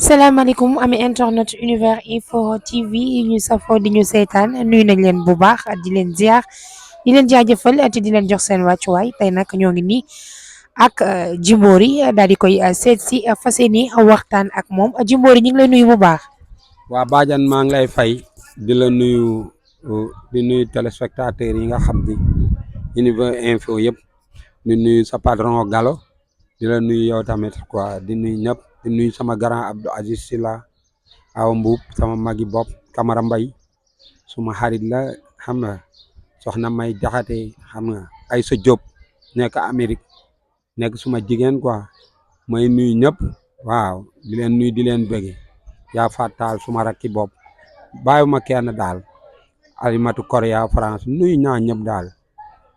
salaamaaleykum ami internet univers info TV yi ñu safoo di ñu seetaan nuyu nañ leen bu baax di leen ziar di leen jaajëfal te di leen jox seen wàccuwaay tey nag ñoo ngi nii ak Jimbori daal di koy seet si fas yéene waxtaan ak moom Jimbori ñu ngi lay nuyu bu baax. waa Badiane maa ngi lay fay di la nuyu di nuyu téléspectateurs yi nga xam ni univers info yëpp di nuyu sa patron Gallo di la nuyu yow tamit quoi di nuyu ñëpp di nuyu sama grand Abdou Aziz Sila aw Mbuub sama magi bopp Camara Mbay suma xarit la xam nga soxna May Jaxate xam nga ay sa Jóob nekk Amérique nekk suma jigéen quoi may nuyu ñëpp waaw di leen nuyu di leen bëgge yaa fàttaal suma rakki bopp bàyyiwuma kenn daal Alimatu Korea France nuyu ñaa ñëpp daal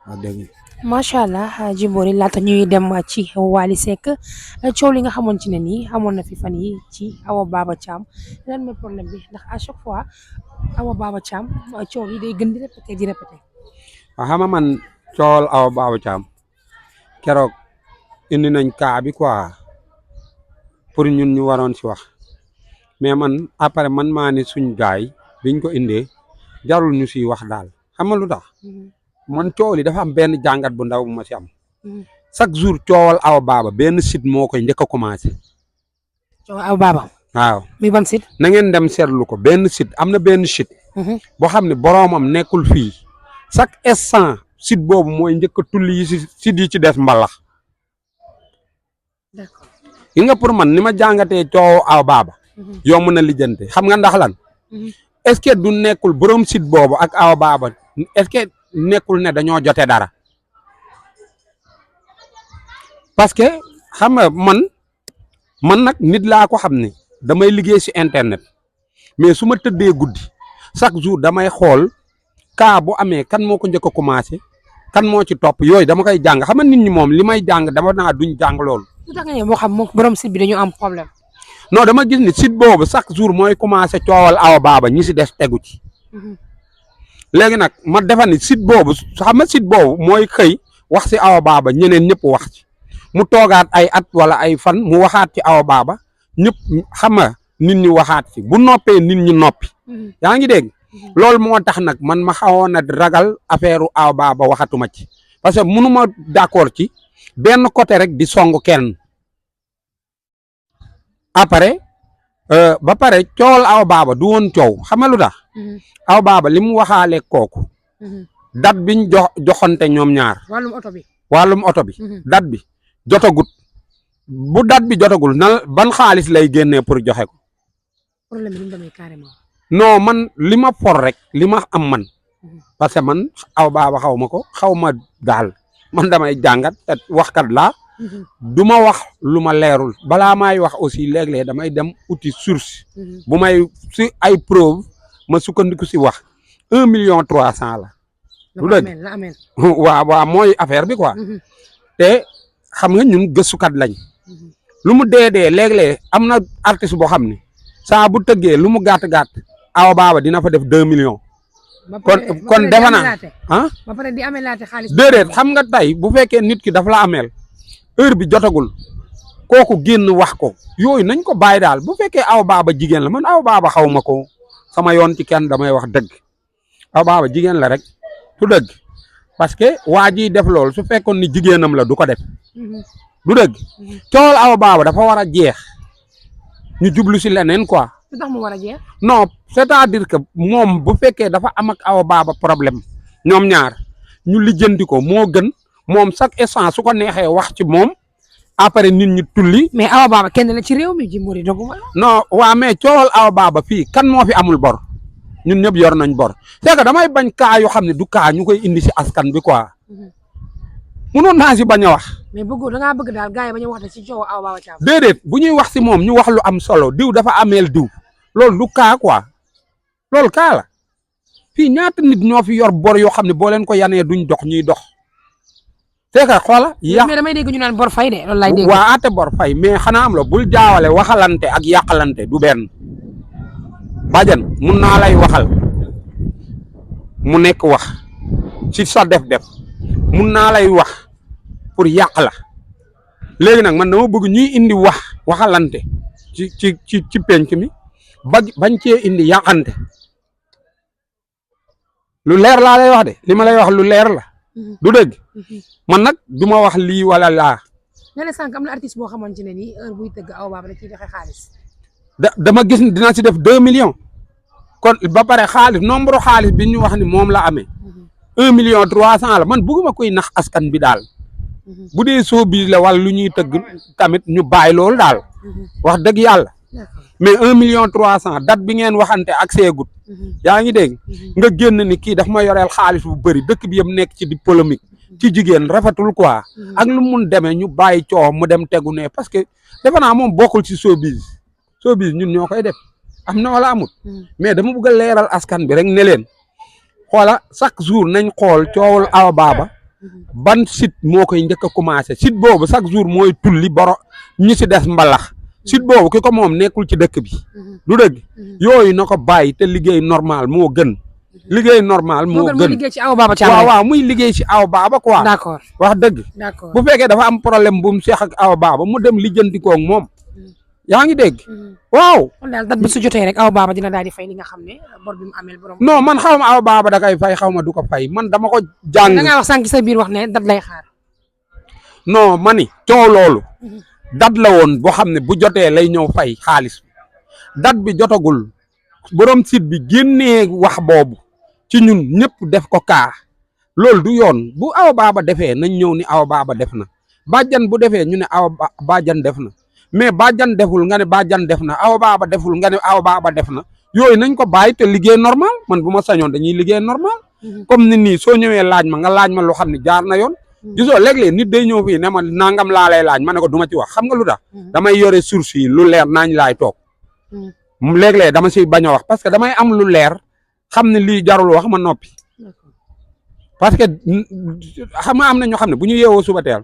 wax dëgg. macha allah Jimbori laata ñuy dem ci Wally Seck coow li nga xamante ne nii amoon na fi fan yi ci Awa Baba Thiam lan mooy problème bi ndax à chaque fois Awa Baba Thiam coow yi day gën di répété di répété. waaw xam nga man coowal Awa Baba Thiam keroog indi nañ kaa bi quoi pour ñun ñu waroon si wax mais man après man maa ne suñ gaay biñ ko indee jarul ñu siy wax daal xam nga lu tax man coow li dafa am benn jàngat bu ndaw bu ma si am chaque jour coowal Awa Baba benn site moo koy njëkk a commencé. coow Awa Baba. waaw mi ban site. na ngeen dem seetlu ko benn site am na benn site. boo xam ne boroomam nekkul fii chaque instant site boobu mooy njëkk a tulli yi si site yi ci des mbalax. d'accord. yi nga pour man ni ma jàngatee coow Awa Baba yomb na lijjante xam nga ndax lan est-ce que du nekkul borom site boobu ak Awa Baba est-ce que nekkul ne dañoo jote dara parce que xam nga man nag nit laa ko xam ne damay liggéey si internet mais su ma tëddee guddi chaque jour damay xool cas bu amee kan moo ko njëkk a commencé kan moo ci topp yooyu dama koy jàng xam nga nit ñi moom li may jàng dama naa duñ jàng loolu. lu tax nga ne moo xam moom borom site bi dañu am problème. non dama gis ni site boobu chaque jour mooy commencé coowal Awa Baba ñi si des tegu ci léegi nag ma defa ni site boobu xam nga site boobu mooy xëy wax si Awa Baba ñeneen ñëpp wax ci mu toogaat ay at wala ay fan mu waxaat ci Awa Baba ñëpp xam nga nit ñi waxaat ci bu noppee nit ñi noppi yaa ngi dégg loolu moo tax nag man ma xawoon a ragal affaire Awa Baba waxatuma ci parce que mënuma d'accord ci benn côté rek di song kenn après ba pare coowal Awa Baba du woon coow xam nga lu tax Awa Baba li mu waxaale kooku date biñ joxonte ñoom ñaar wàllum oto bi date bi jotagut bu date bi jotagul na ban xaalis lay génnee pour joxe ko problème bi demee carrément. non man li ma for rek li ma am man parce que man Awa Baba xaw ma ko xaw ma daal man damay jàngat te waxkat laa du ma wax lu ma leerul balaa may wax aussi léeg-léeg damay dem uti source bu may si ay preuve ma sukkandiku si wax 1,3 million la. du dëgg waaw mooy affaire bi quoi te xam nga ñun gëstukat lañ lu mu dee léeg-léeg am na artiste boo xam ne saa bu tëggee lu mu gàtt Awa Baba dina fa def 2 millions. kon defe naa ah. ba pare di amee laate xaalis. déedéet xam nga tey bu fekkee nit ki dafa la ameel heure bi jotagul kooku génn wax ko yooyu nañ ko bàyyi daal bu fekkee Awa Baba jigéen la man Awa Baba xaw ma ko sama yoon ci kenn damay wax dëgg Awa Baba jigéen la rek du dëgg parce que waa ji def loolu su fekkoon ni jigéenam la du ko def du dëgg coowal Awa Baba dafa war a jeex ñu jublu si leneen quoi. lu tax mu war a jeex. non c'est-à-dire que moom bu fekkee dafa am ak Awa Baba problème ñoom ñaar ñu lijjanti ko moo gën moom chaque instant su ko neexee wax ci moom après nit ñi tulli. mais Awa Baba kenn la ci réew mi Jimbori doguma. non waa mais coowal Awa Baba fii kan moo fi amul bor ñun ñëpp yor nañ bor c'est que damay bañ kaa yoo xam ne du kaa ñu koy indi si askan bi quoi munoon naa si bañ a wax. mais bëgg da ngaa bëgg daal gars yi bañ a wax ci coow Awa Baba Thiam. déedéet bu ñuy wax si moom ñu wax lu am solo diw dafa ameel diw loolu du kaa quoi loolu kaa la fii ñaata nit ñoo fi yor bor yoo xam ne boo leen ko yanee duñ dox ñuy dox c'est que xoola. mais damay dégg ñu naan bor fay de loolu laay dégg. waa ate bor fay mais xanaa am la bul jaawale waxalante ak yàqalante du benn Badiane mun naa lay waxal mu nekk wax ci sa def-def mun naa lay wax pour yàq la léegi nag man dama bëgg ñuy indi waxalante ci penc mi bañ cee indi yàqante lu leer laa lay wax de li ma lay wax lu leer la du dëgg man nag du ma wax lii wala laa. nee na sànq am na artiste boo xamante ne nii heure buy tëgg Awa Baba da ciy joxe xaalis. dama gis ni dina ci def 2 millions kon ba pare xaalis nombre xaalis bi ñu wax ni moom la amee 1,3 million la man bëgguma koy nax askan bi daal bu dee soo bi la wala lu ñuy tëgg tamit ñu bàyyi loolu daal wax dëgg yàlla mais 1,3 million date bi ngeen waxante ak seegut yaa ngi dégg nga génn ni kii daf ma yoreel xaalis bu bëri dëkk bi yëpp nekk ci di polémique ci jigéen rafetul quoi ak lu mun demee ñu bàyyi coow mu dem tegu ne parce que defe naa moom bokkul ci showbiz ñun ñoo koy def am na wala amut mais dama bëgg a leeral askan bi rek ne leen xoola chaque jour nañ xool coowul Awa Baba ban site moo koy njëkk a commencé site boobu chaque jour mooy tulli boro ñi si des mbalax site boobu ki ko moom nekkul ci dëkk bi du dëgg yooyu na ko bàyyi te liggéey normal moo gën liggéey normal moo gën liggéey ci Awa Baba waaw muy liggéey ci Awa Baba quoi d'accord wax dëgg d'accord bu fekkee dafa am problème bu mu seex ak Awa Baba mu dem lijjantikoo ak moom yaa ngi dégg waaw kon daal date bi su jotee rek Awa Baba dina daal di fay li nga xam ne bor bi mu ameel borom non man xaw ma Awa Baba da koy fay xaw ma du ko fay man dama ko jàng da ngaa wax sànq sa biir wax ne date lay xaar non mani coow loolu date la woon boo xam ne bu jotee lay ñëw fay xaalis date bi jotagul borom site bi génnee wax boobu ci ñun ñëpp def ko kaa loolu du yoon bu Awa Baba defee nañ ñëw ni Awa Baba def na bàjjan bu defee ñu ne bàjjan def na mais bàjjan deful nga ne bàjjan def na Awa Baba deful nga ne Awa Baba def na yooyu nañ ko bàyyi te liggéey normal man bu ma sañoon dañuy liggéey normal comme ni nii soo ñëwee laaj ma nga laaj ma loo xam ne jaar na yoon gisoo léeg-léeg nit day ñëw fii ne ma nangam laa lay laaj ma ne ko du ma ci wax xam nga lu tax damay yore source yi lu leer naañ laay toog léeg-léeg dama si bañ a wax parce que damay am lu leer xam ne lii jarul wax ma noppi parce que xam nga am na ñoo xam ne bu ñu yeewoo suba teel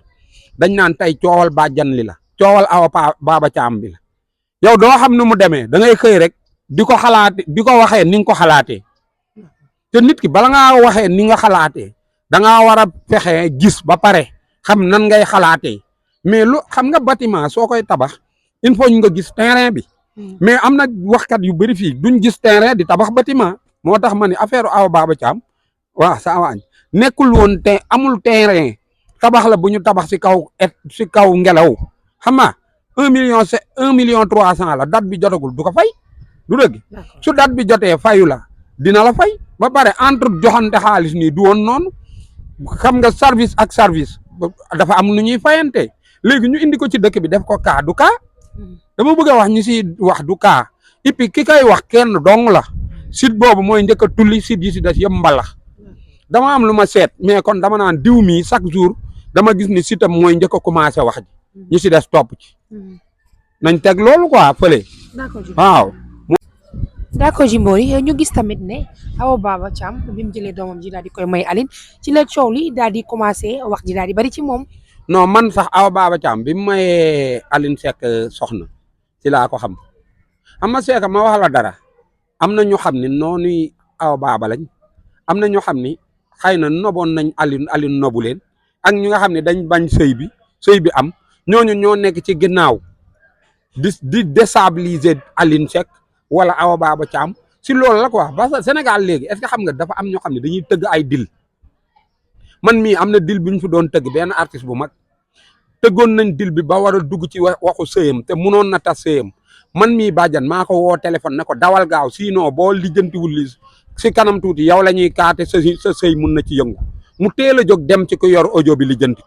dañ naan tey coowal bàjjan li la coowal Awa Baba Thiam bi la yow doo xam ne mu demee da ngay xëy rek di ko xalaate di ko waxee ni nga ko xalaatee te nit ki bala ngaa waxee ni nga xalaatee da ngaa war a fexe gis ba pare xam nan ngay xalaatee mais lu xam nga bâtiment soo koy tabax il faut nga gis terrain bi mais am na waxkat yu bëri fii duñ gis terrain di tabax bâtiment moo tax ma ne affaire Awa Baba Thiam waaw saa waañ nekkul woon te amul terrain tabax la bu ñu tabax si kaw ngelaw xam nga 1,3 million la date bi jotagul du ko fay du dëgg su date bi jotee fayu la dina la fay ba pare entre joxante xaalis nii du woon noonu xam nga service ak service dafa am nu ñuy fayante léegi ñu indi ko ci dëkk bi def ko kaa du kaa dama bëgg a wax ñu si wax du kaa et puis ki koy wax kenn dong la site boobu mooy njëkk a tulli site yi si des yëpp mbalax dama am lu ma seet mais kon dama naan diw mi chaque jour dama gis ni site am mooy njëkk a commencé wax ji ñu si des topp ci nañ teg loolu quoi fële waaw. d'accord Jimbori ñu gis tamit ne Awa Baba Thiam bi mu jëlee doomam ji daal di koy may Aline ci la coow li daal di commencé wax ji daal di bari ci moom. non man sax Awa Baba Thiam bi mu mayee Aline Seck soxna ci laa ko xam ma Seck ma wax la dara am na ñu xam ne noonu Awa Baba lañ am na ñu xam ni xëy na noboon nañ Aline nobu leen ak ñu nga xam ne dañ bañ sëy bi am ñooñu ñoo nekk ci ginnaaw di déstabiliser Aline Seck wala Awa Baba Thiam si loolu la quoi parce que Sénégal léegi est-ce que xam nga dafa am ñoo xam ne dañuy tëgg ay dil man mii am na dil bi ñu fi doon tëgg benn artiste bu mag tëggoon nañ dil bi ba war a dugg ci waxu sëyam te munoon na tas sëyam man mii bàjjan maa ko woo téléphone ne ko dawal gaaw sinon boo lijjantiwul li si kanam tuuti yow la ñuy kaate sa sëy mun na ci yëngu mu teel a jóg dem ci ko yor audio bi lijjanti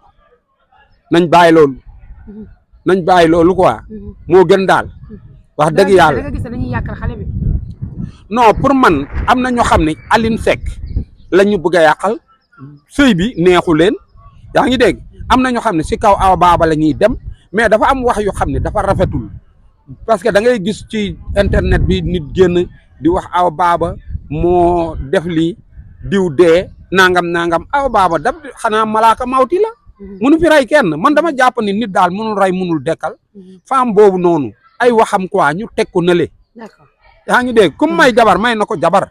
nañ bàyyi loolu quoi moo gën daal wax dëgg yàlla non pour man am na ñoo xam ne Aline Seck la ñu bëgg a yàqal sëy bi neexu leen yaa ngi dégg am na ñoo xam ne si kaw Awa Baba la ñuy dem mais dafa am wax yoo xam ne dafa rafetul parce que da ngay gis ci internet bi nit génn di wax Awa Baba moo def lii diw dee nangam Awa Baba daf xanaa malaaka mawti la munu fi rey kenn man dama jàpp ni nit daal munul rey munul dekkal femme boobu noonu ay waxam quoi ñu teg ko nële yaa ngi dégg comme may jabar may na ko jabar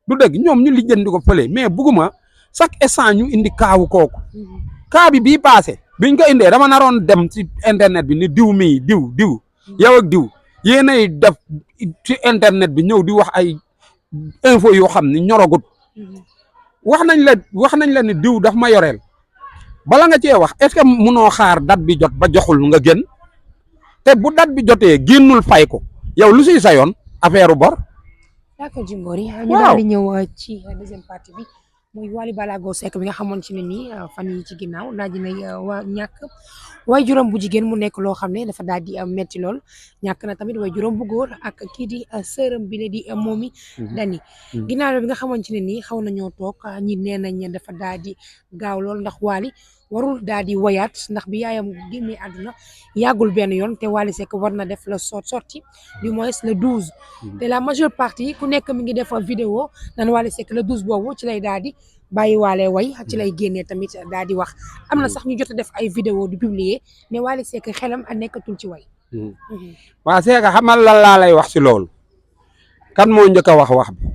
du dëgg ñoom ñu lijjanti ko fële mais bugguma chaque instant ñu indi kaawu kooku kaa bi bii passé biñ ko indee dama naroon dem ci internet bi ni diw mii diw yow ak diw yéenay def ci internet bi ñëw di wax ay info yoo xam ni ñorogut wax nañ la ni diw daf ma yoreel bala nga cee wax est-ce que munoo xaar date bi jot ba joxul nga génn te bu date bi jotee génnul fay ko yow lu siy sa yoon affaire bor. d'accord Jimbori ñu daal di ñëw ci deuxième partie bi muy Wally Ballago Seck bi nga xamante ne nii fan yi ci ginnaaw daal di wa ñàkk way juróom bu jigéen mu nekk loo xam ne dafa daal di metti lool ñàkk na tamit way juróom bu góor ak kii di sërëm bi la di Momy Dany ginnaaw bi nga xamante ne nii xaw nañoo toog ñi nee nañ dafa daal di gaaw lool ndax Wally warul daal di woyaat ndax bi yaayam génnee àdduna yàggul benn yoon te Wally Seck war na def la sortie du moins le 12 te la majeure partie ku nekk mi ngi def vidéo naan Wally Seck le 12 boobu ci lay daal di bàyyi waale way ci lay génnee tamit daal di wax am na sax ñu jot a def ay vidéo di publier mais Wally Seck xelam a nekkatul ci way waa Seck xamal lan laa lay wax si loolu kan moo njëkk a wax bi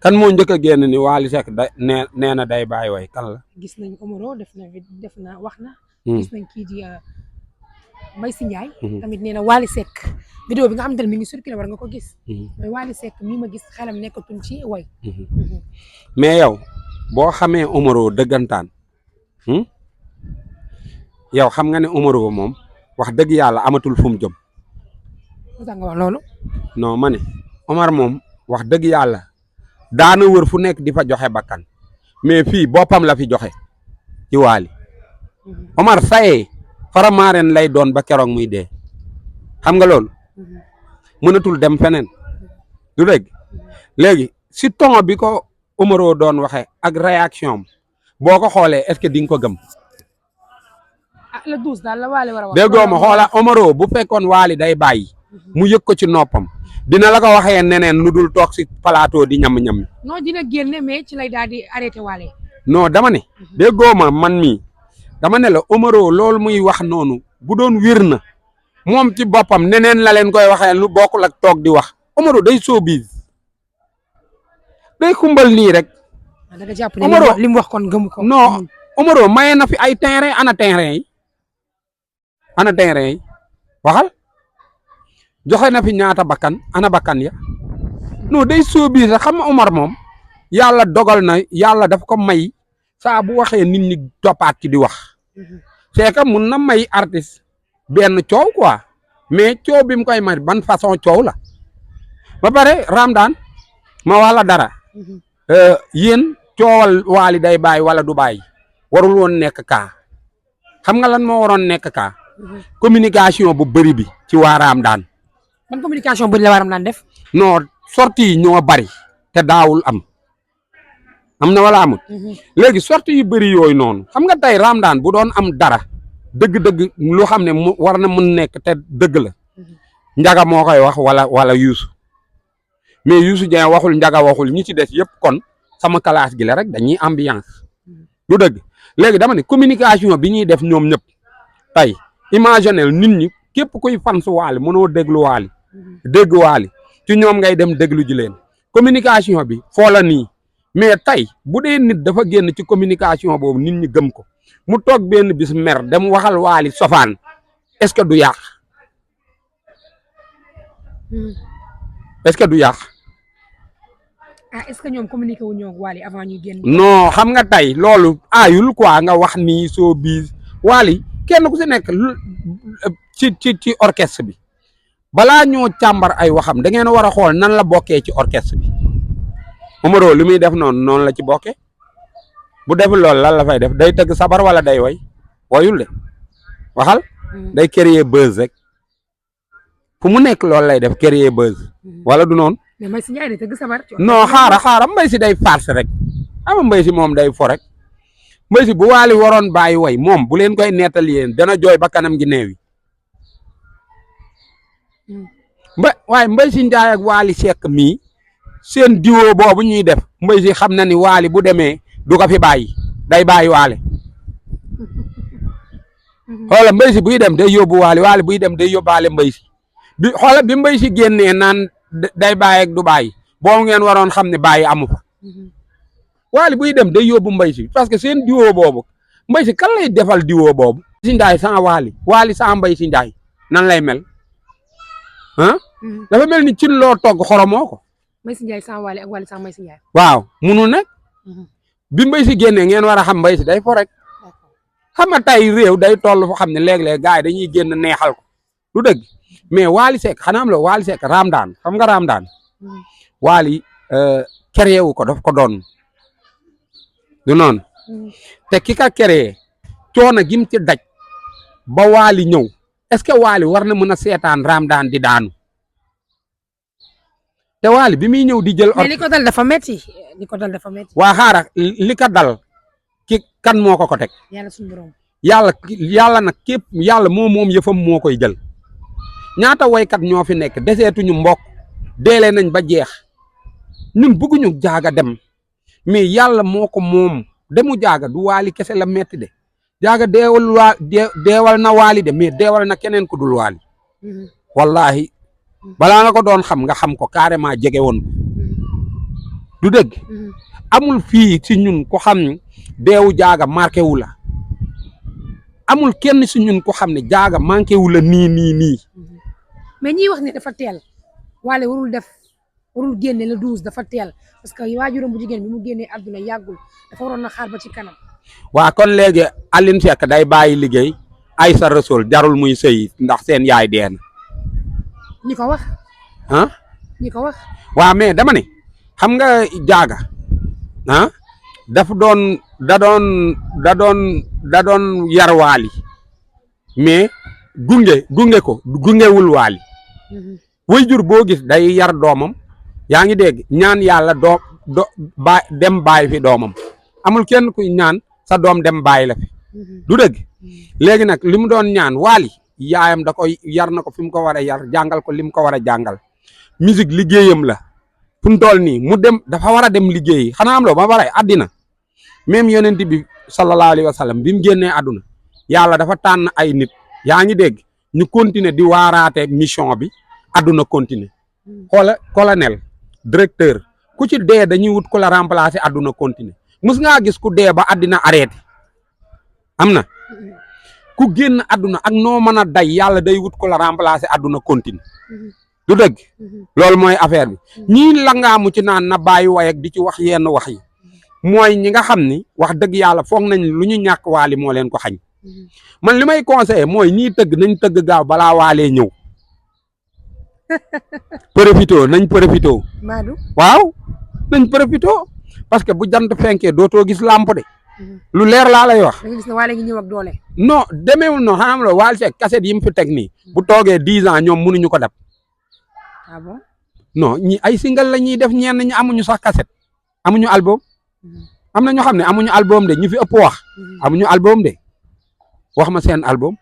kan moo njëkk a génn ni Wally Seck nee na day bàyyi way kan la. gis nañ Omaro def na wax na. gis nañ kii di Mbaye Sy Ndiaye. tamit nee na Wally Seck vidéo bi nga xamante ne mi ngi circulé war nga ko gis. mais Wally Seck mi ma gis xelam nekkatul ci way. mais yow boo xamee Omaro dëggantaan yow xam nga ne Omaro moom wax dëgg yàlla amatul fu mu jëm. lu tax nga wax loolu. non ma ne Omar moom wax dëgg yàlla. daana wër fu nekk di fa joxe bakkan mais fii boppam la fi joxe ci Wally Omar sayee faramaaren lay doon ba keroog muy dee xam nga loolu mënatul dem feneen du dégg léegi si ton bi ko Omaro doon waxe ak réaction am boo ko xoolee est-ce que di nga ko gëm. le 12 daal la Wally war a wax. déggoo ma xoola Omaro bu fekkoon Wally day bàyyi mu yëg ko ci noppam. dina la ko waxee neneen lu dul toog si plateau di ñam-ñam. non dina génne mais ci lay daal di arrêté Wally. non dama ne. déggoo ma man mii dama ne la Omaro loolu muy wax noonu bu doon wér na moom ci boppam neneen la leen koy waxee lu bokkul ak toog di wax Omaro day showbiz day xumbal nii rek. da nga jàpp ne li mu wax kon gëmu ko. non Omaro maye na fi ay terrain ana terrain yi waxal. joxe na fi ñaata bakkan ana bakkan ya non day sóobiir sax xam nga Omar moom yàlla dogal na yàlla daf ko may saa bu waxee nit ñi toppaat ci di wax c'est que mun na may artiste benn coow quoi mais coow bi mu koy may ban façon coow la ba pare Ramdan ma wax la dara yéen coowal Wally day bàyyi wala du bàyyi warul woon nekk kaa xam nga lan moo waroon nekk kaa communication bu bëri bi ci waa Ramdan. ban communication bëri la waram daan def. non sortie yi ñoo bari te daawul am na wala amul. léegi sortie yu bëri yooyu noonu xam nga tey Ramdan bu doon am dara dëgg-dëgg lu xam ne mu war na mun nekk te dëgg la Njaga moo koy wax wala Youssou mais Youssou Dieng waxul Njaga waxul ñi ci des yëpp kon sama classe gi la rek dañuy ambiance du dëgg léegi dama ne communication bi ñuy def ñoom ñëpp tey imaginel nit ñi képp kuy fan su Wally mënoo déglu Wally dégg Wally ci ñoom ngay dem déglu ji leen communication bi foo la nii mais tey bu dee nit dafa génn ci communication boobu nit ñi gëm ko mu toog benn bis mer dem waxal Wally sofaan est-ce que du yàq est-ce que du yàq. est-ce que ñoom communiqué wu ñoo ak Wally avant ñuy génn. non xam nga tey loolu aayul quoi nga wax nii soo biis Wally kenn ku si nekk ci orchestre bi balaa ñoo càmbar ay waxam da ngeen a war a xool nan la bokkee ci orchestre bi Omaro li muy def noonu la ci bokkee bu deful loolu lan la fay def day tëgg sabar wala day woyul de waxal day créer buzz rek fu mu nekk loolu lay def créer buzz wala du noonu. mais Mbaye Sy Ndiaye day tëgg sabar. non xaaral Mbaye Sy day farce rek ama Mbaye Sy moom day fo rek Mbaye Sy bu Wally waroon bàyyi way moom bu leen koy nettali yéen dana jooy ba kanam gi neewi waaye Mbaye Sy Ndiaye ak Wally Seck mii seen diwo boobu ñuy def Mbaye Sy xam na ni Wally bu demee du ko fi bàyyi day bàyyi Wally xoola Mbaye Sy buy dem day yóbbu Wally buy dem day yóbbaale Mbaye Sy bi xoola bi Mbaye Sy génnee naan day bàyyi ak du bàyyi boobu ngeen waroon xam ne bàyyi amu fa Wally buy dem day yóbbu Mbaye Sy parce que seen diwo boobu Mbaye Sy kan lay defal diwo boobu si Ndiaye sans Waly sans Mbaye si Ndiaye nan lay mel ah. dafa mel ni cin loo togg xoromoo ko. Mbaye si Ndiaye sans Waly ak Waly sans Mbaye si Ndiaye. waaw munu nekk. bi Mbaye si génnee ngeen war a xam Mbaye si day fo rek. xam nga tey réew day toll foo xam ne léeg-léeg gars yi dañuy génn neexal ko du dëgg mais Waly Seck xanaa am la Waly Seck Raamdaan xam nga Raamdaan. Waly créé wu ko daf ko doon du noonu. te ki ka créé coono gim ci daj ba Waly ñëw est-ce que Waly war na mën a seetaan Raamdaan di daanu te Waly bi muy ñëw di jël. mais li ko dal dafa metti waa xaaral li ko dal ki kan moo ko teg. yàlla suñu borom. yàlla nag képp yàlla moom yëfam moo koy jël ñaata woykat ñoo fi nekk deseetuñu mbokk deelee nañ ba jeex ñun bëgguñu jaaga dem mais yàlla moo ko moom demu jaaga du Waly kese la metti de jaaga deewal na Waly de mais deewal na keneen ku dul Waly wallahi balaa nga ko doon xam nga xam ko carrément jege woon ko du dëgg amul fii si ñun ko xam deewu jaaga marqué wu la amul kenn si ñun ko xam ne jaaga manqué wu la nii. mais ñiy wax ne dafa teel Waly warul génne le 12 dafa teel parce que waajuram bu jigéen bi mu génnee àdduna yàggul dafa waroon na xaar ba ci kanam. waa kon léegi Aline Seck day bàyyi liggéey Aïssa Rassoul jarul muy sëy ndax seen yaay dee na. ñi ko wax. ah. ñi ko wax. waa mais dama ne xam nga jaaga ah daf doon da doon yar Waly mais gunge ko gungewul Waly waajur boo gis day yar doomam yaa ngi dégg ñaan yàlla dem bàyyi fi doomam amul kenn kuy ñaan sa doom dem bàyyi la fi du dëgg léegi nag li mu doon ñaan Waly yaayam da koy yar na ko fi mu ko war a yar jàngal ko li mu ko war a jàngal musique liggéeyam la fu mu toll nii mu dem dafa war a dem liggéeyi xanaa am loo ba pare àddina même yonent bi sallallahu alayhi wa sallam bi mu génnee àdduna yàlla dafa tànn ay nit yaa ngi dégg ñu continuer di waaraate mission bi àdduna continuer xoola colonel directeur ku ci dee dañuy wut ku la remplacer àdduna continuer mus ngaa gis ku dee ba àddina arrêté am na ku génn àdduna ak noo mën a day yàlla day wut ku la remplacer àdduna continuer du dëgg loolu mooy affaire bi ñii langaamu ci naan na bàyyi way ak di ci wax yenn wax yi mooy ñi nga xam ni wax dëgg yàlla foog nañ lu ñu ñàkk Waly moo leen ko xañ man li may conseillé mooy ñii tëgg nañ tëgg gaaw balaa Waly ñëw nañ profité waaw nañ profité parce que bu jant fenkee dootoo gis lamp de lu leer laa lay wax. da nga gis ne Waly ngi ñëw ak doole. non demeewul noonu xanaa la Waly Seck cassette yi mu fi teg nii bu toogee 10 ans ñoom mënuñu ko def. ah bon non ñi ay single la ñuy def ñenn ñi amuñu sax cassette amuñu album am na ñoo xam ne amuñu album de ñu fi ëpp wax amuñu album de wax ma seen album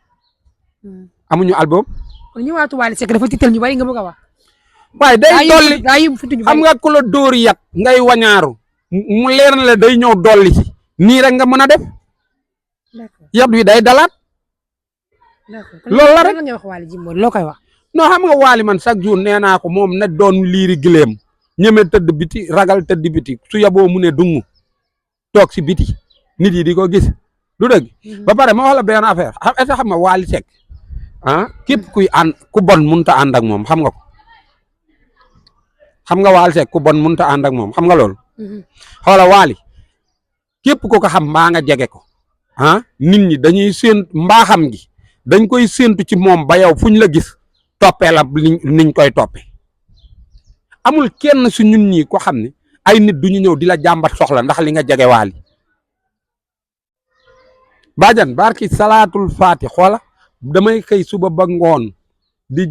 amuñu album. kon ñëwaatu Waly Seck dafa tiital ñu bari nga bëgg a wax. waaye day dolli xam nga ku la dóor yat ngay wañaaru mu leer na la day ñëw dolli si nii rek nga mën a def yat wi day dalaat. loolu la rek nga wax Waly Jimbori loo koy wax. non xam nga Waly man chaque jour nee naa ko moom na doon liiri gileem ñeme tëdd biti ragal tëdd biti su yaboo mu ne dungu toog si biti nit yi di ko gis du dëgg ba pare ma wax la benn affaire est-ce que xam nga Waly Seck ah képp kuy ànd ku bon mënut a ànd ak moom xam nga ko xam nga Waly Seck ku bon mënut a ànd ak moom xam nga loolu. xoola Waly képp ko xam mbaa nga jege ko ah nit ñi dañuy séent mbaaxam gi dañ koy séentu ci moom ba yow fuñ la gis toppee la niñ koy toppee amul kenn su ñun ñi ko xam ne ay nit duñu ñëw di la jàmbat soxla ndax li nga jege Waly bàjjan barki salaatul faati xoola damay xëy suba ba ngoon di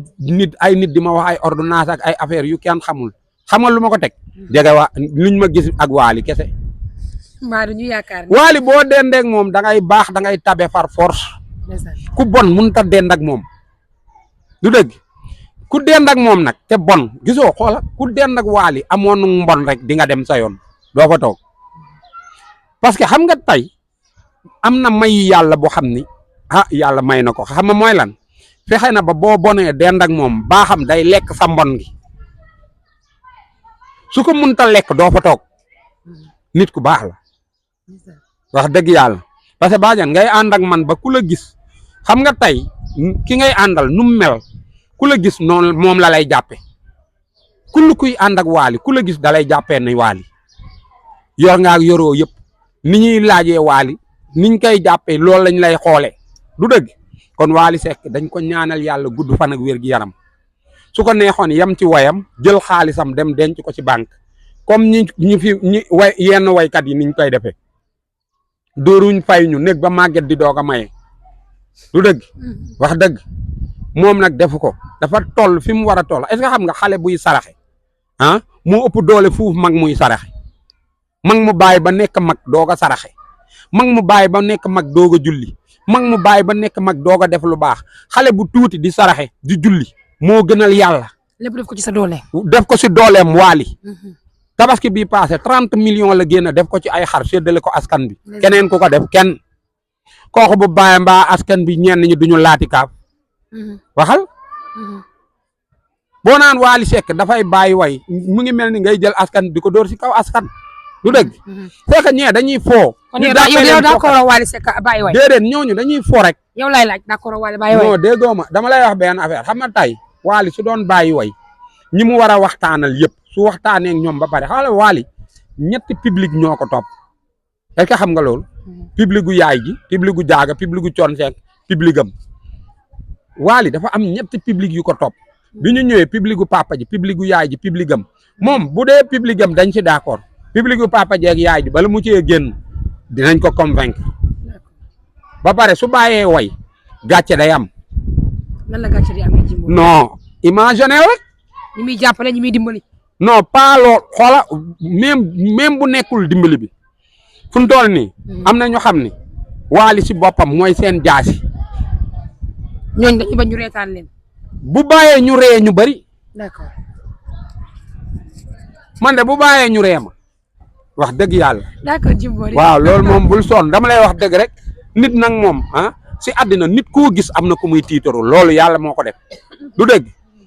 ay nit di ma wax ay ordonnance ak ay affaire yu kenn xamul xamal lu ma ko teg jege luñ ma gis ak Waly kese. mbaa du ñu yaakaar ne. Waly boo dendeeg moom da ngay baax da ngay tabe par force. ku bon mënut a dend ak moom. du dëgg ku dend ak moom nag te bon gisoo xoola ku dend ak Waly amoon mbon rek di nga dem sa yoon doo fa toog parce que xam nga tey am na mayu yàlla boo xam ni yàlla may na ko xam nga mooy lan fexe na ba boo bonee dend ak moom baaxam day lekk sa mbon gi su ko mënta lekk doo fa toog nit ku baax la wax dëgg yàlla parce que baajan ngay ànd ak man ba ku la gis xam nga tey ki ngay àndal nu mu mel ku la gis noonu moom la lay jàppe kuy ànd ak Wally ku la gis da lay jàppee ni Wally yor nga ak yoroo yëpp ni ñuy laajee Wally niñ koy jàppee loolu lañ lay xoolee du dëgg kon Wally Seck dañ ko ñaanal yàlla gudd fan ak wér gi yaram su ko neexoon yem ci wayam jël xaalisam dem denc ko ci banque comme ñi way yenn waykat yi niñ koy defee dóoruñ fay ñu nekk ba màgget di doog a maye du dëgg wax dëgg moom nag defu ko dafa toll fi mu war a toll est-ce que xam nga xale buy saraxe moo ëpp doole fuuf mag muy saraxe mag mu bàyyi ba nekk mag doog a saraxe mag mu bàyyi ba nekk mag doog a julli mag mu bàyyi ba nekk mag doog a def lu baax xale bu tuuti di saraxe di julli moo gënal yàlla. lépp def ko ci sa doole. def ko si dooleem Wally. tabaski bii passé 30 millions la génn def ko ci ay xar séddale ko askan bi. keneen ku ko def kenn kooku bu bàyyi mbaa askan bi ñenn ñi duñu laati kaaf. waxal. boo naan Wally Seck dafay bàyyi way mu ngi mel ni ngay jël askan di ko dóor si kaw askan. du dëgg. c'est que ñee dañuy foo. kon yow d'accord Wally Seck bàyyi way. déedéet ñooñu dañuy foo rek. yow lay laaj d'accord Wally bàyyi way. non déggoo ma dama lay wax benn affaire xam nga tey Wally su doon bàyyi way ñi mu war a waxtaanal yëpp su waxtaanee ak ñoom ba pare xaaral Wally ñetti public ñoo ko topp est-ce que xam nga loolu. public gu yaay ji public gu jaaga public gu Thione Seck public am Wally dafa am ñetti public yu ko topp bi ñu ñëwee public gu papa ji public gu yaay ji public am moom bu dee public am dañ ci d'accord public gu papa ji ak yaay ji bala mu cee génn dinañ ko convaincre ba pare su bàyyee way gàcce day am. lan la gàcce di amee Jimbo. non imaginer rek. ñi muy jàppale ñi muy dimbali. non pas lool xoola même bu nekkul dimbali bi fu mu toll nii. am na ñu xam ni Wally si boppam mooy seen jaasi. ñooñu dañuy bañ ñu reetaan leen. bu bàyyee ñu ree ñu bëri. d'accord. man de bu bàyyee ñu ree ma wax dëgg yàlla. d'accord Jimbo. waaw loolu moom bul sonn dama lay wax dëgg rek nit nag moom si àddina nit koo gis am na ku muy tiitaroo loolu yàlla moo ko def du dëgg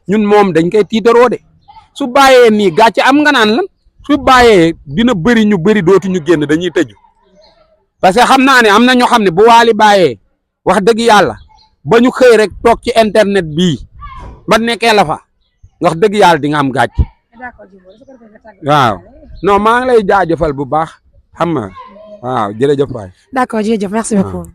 ñun moom dañ koy tiitaroo de su bàyyee nii gàcce am nga naan lan su bàyyee dina bëri ñu bëri dootuñu génn dañuy tëju parce que xam naa ne am na ñoo xam ne bu Wally bàyyee wax dëgg yàlla ba ñu xëy rek toog ci internet bii ba nekkee la fa wax dëgg yàlla di nga am gàcce. waaw non maa ngi lay jaajëfal bu baax xam nga waaw jërëjëf waay. d'accord jërëjëf merci beaucoup.